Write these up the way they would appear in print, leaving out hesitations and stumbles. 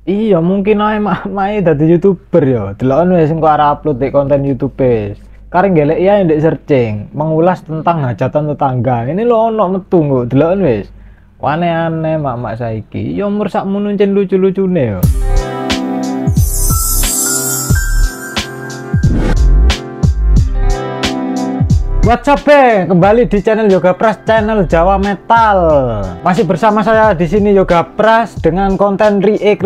Iya, mungkin ae mak dadi YouTuber ya. Deloken wis engko arep upload di konten YouTube wis. Kareng golek ya ndek searching, mengulas tentang hajatan tetangga. Ini lo ono metu kok, deloken wis. Aneh-aneh mak-mak saiki. Ya umur sakmono encen lucu-lucune yo. What's up, kembali di channel Yoga Pras, channel Jawa Metal. Masih bersama saya di sini Yoga Pras dengan konten react.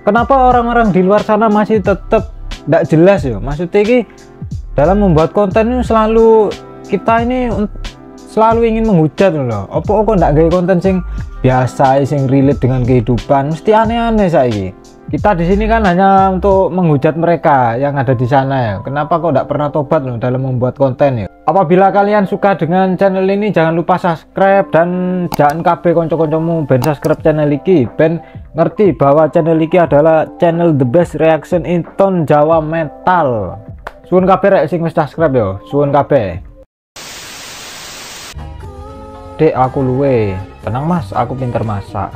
Kenapa orang-orang di luar sana masih tetap tidak jelas ya? Maksudnya ini dalam membuat konten ini selalu kita ini selalu ingin menghujat loh. Kok ndak gaya konten sing biasa, sing relate dengan kehidupan, mesti aneh-aneh saiki. Kita di sini kan hanya untuk menghujat mereka yang ada di sana ya. Kenapa kok tidak pernah tobat loh dalam membuat konten ya? Apabila kalian suka dengan channel ini, jangan lupa subscribe dan jangan kabeh konco-koncomu ben subscribe channel iki ben ngerti bahwa channel iki adalah channel the best reaction in tone Jawa Metal. Suwun kabeh rek sing wis subscribe yo, suwun kabeh. Dek aku luwe, tenang mas, aku pinter masak.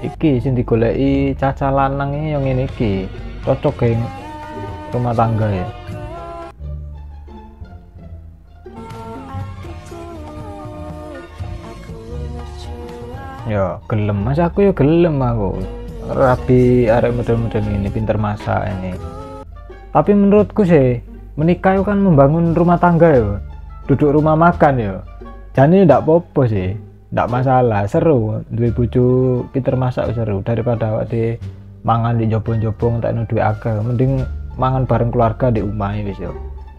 Iki sing digoleki caca lanang iki yang ngene iki cocok geng rumah tangga ya. Ya gelem mas, aku ya gelem aku rapi arek model-model ini pinter masak ini. Tapi menurutku sih menikah itu kan membangun rumah tangga ya, duduk rumah makan ya, jadi ndak apa-apa sih, ndak masalah, seru duwe bojo pinter masak seru daripada awak di mangan di jobong-jobong tak duwe akeh, mending mangan bareng keluarga di rumah wis yo.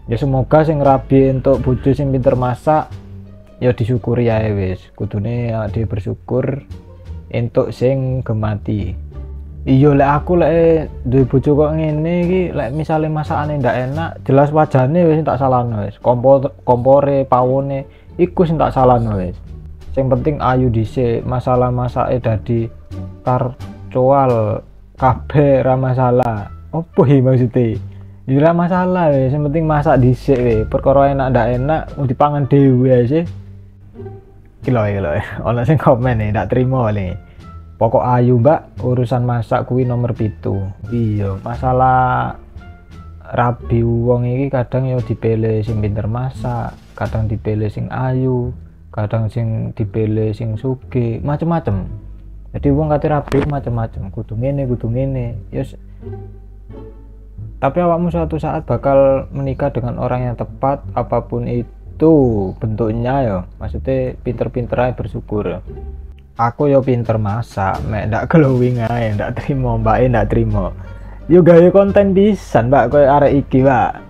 Ya semoga sing rabi untuk bojo sing pinter masak ya disyukuri ae wis, kudune dia bersyukur entuk sing gemati. Iya lek aku lek duwe bojo kok ngene iki, lek misale masakane ndak enak jelas wajane wis tak salahno wis, kompore pawone iku sing tak salahno wis. Yang penting ayu dhisik, masalah masake dadi karcoal kabeh ra masalah. Opo iki maksudnya? Ya ra masalah wis, yang penting masak dhisik wis. Perkara enak ndak enak mau dipangan dhewe sih. Kilo ono sing komen nih ndak trimo nih. Pokok ayu mbak, urusan masak kuwi nomor 7. Iya, masalah rabi wong iki kadang ya dipilih sing pinter masak, kadang dipilih sing ayu, kadang sing dipilih sing sugih, macem-macem. Jadi wong kate rabi macem-macem, kudu ngene yes. Tapi awakmu suatu saat bakal menikah dengan orang yang tepat, apapun itu bentuknya ya, maksudnya pinter-pinter aja bersyukur. Aku yo pinter masak, mek ndak glowing ae, ndak trimo mbake, ndak trimo. Yo gawe konten pisan mbak, koyo arek iki mbak.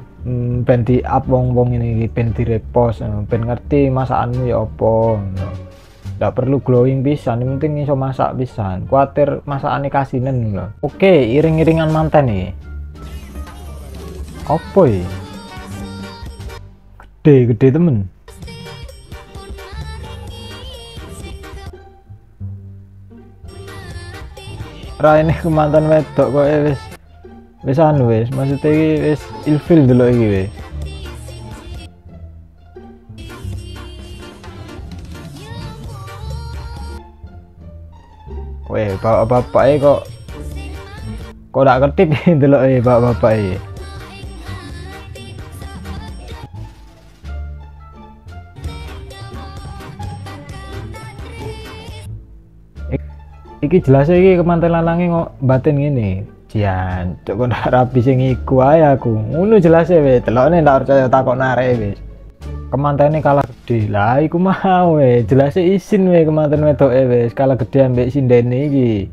Ben di up wong-wong ini, ben di repost, ben ngerti masakanmu ya apa. Ndak perlu glowing pisan, yang penting iso masak pisan. Kuatir masakane kasinen lho. Oke, iring-iringan manten nih. Apa iki? Gede temen. Ra ini mantan wedok kok wis anu wis, maksudnya iki wis ilfil dulu iki wis. Weh, bapak-bapak kok ndak ketip delok bapak-bapak iki. Iki jelas iki kemanten lanange kok batin ngene. Jian, cok ndak rapi sing iku ae aku. Ngono jelas e wis, delokne ndak percaya takok narek wis. Kemantene kalah gede. Lah iku mau jelas izin kemanten wedoke wis kalah gede ambek sindene iki.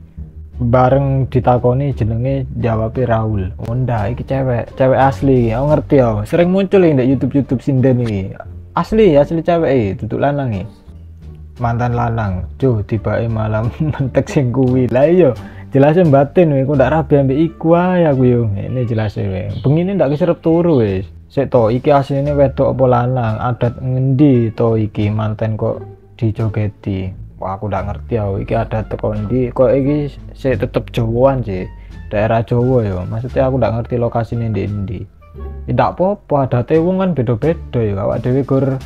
Bareng ditakoni jenenge jawabe Raul. Oh ndak iki cewek asli iki. Aku ngerti yo. Sering muncul di YouTube sinden iki. Asli cewek iki, duduk lanang iki. Mantan lanang cuh tibake malam mentek sing kuwi lah iya jelas batin ku ndak rabi ambek iku ae aku yo ini jelas bengine ndak keserep turu wis sik to iki asline wedok apa lanang adat ngendi to iki manten kok dijogeti. Wah aku ndak ngerti aku iki adat teko ndi kok iki sik tetep Jawaan sih, daerah Jawa yo, maksudnya aku ndak ngerti lokasine ndi. Ndak apa-apa adate wong kan beda-beda ya, awak dhewe gur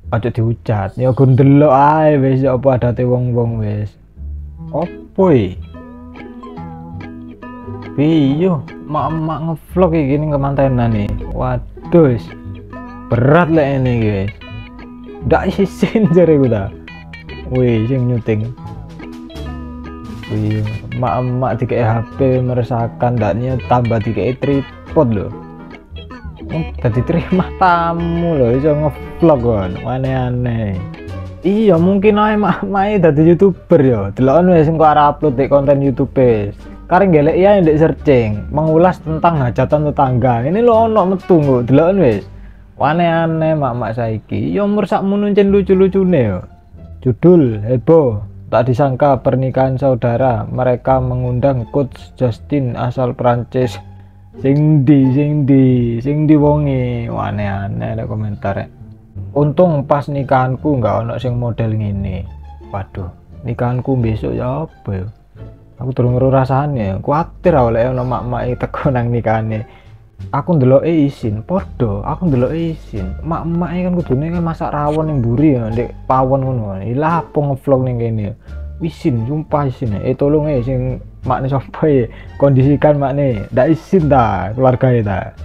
aja dihujat ya gue ndelok ae wis apa adate wong-wong wis. Opo iki? Iya, mak-mak ngevlog kayak gini ke mantenan nih. Waduh, berat lah ini guys. Ndak isin jare gue dah. Wih, sing nyuting. Wih, mak-mak dikei HP meresahkan, ndaknya tambah dikei tripod loh. Tadi terima tamu loh, iso ngevlog kan, aneh-aneh. Iya, mungkin aja mak-mak dadi YouTuber ya. Deloken wis engko arep upload di konten YouTube. Kareng gelek ya ndek searching, mengulas tentang hajatan tetangga. Ini lo ono metu kok, deloken wis. Aneh-aneh mak-mak saiki. Ya umur sakmono ncen lucu-lucune yo. Judul heboh, tak disangka pernikahan saudara. Mereka mengundang Coach Justin asal Prancis. Sing di wonge. Aneh-aneh ada komentar. Untung pas nikahanku nggak ono sing model ngene. Waduh, nikahanku besok ya apa ya? Aku durung rasane, kuwatir oleh ono mak-mak teko nang nikahane. Aku ndeloke isin, padha aku ndeloke isin. Mak-mak kan kudune kan masak rawon ning mburi ya, ndek pawon ngono. Ilah apa ngevlog ning kene. Isin, sumpah isin. Tolong sing makne sapa kondisikan makne. Ndak isin ta keluargae ta.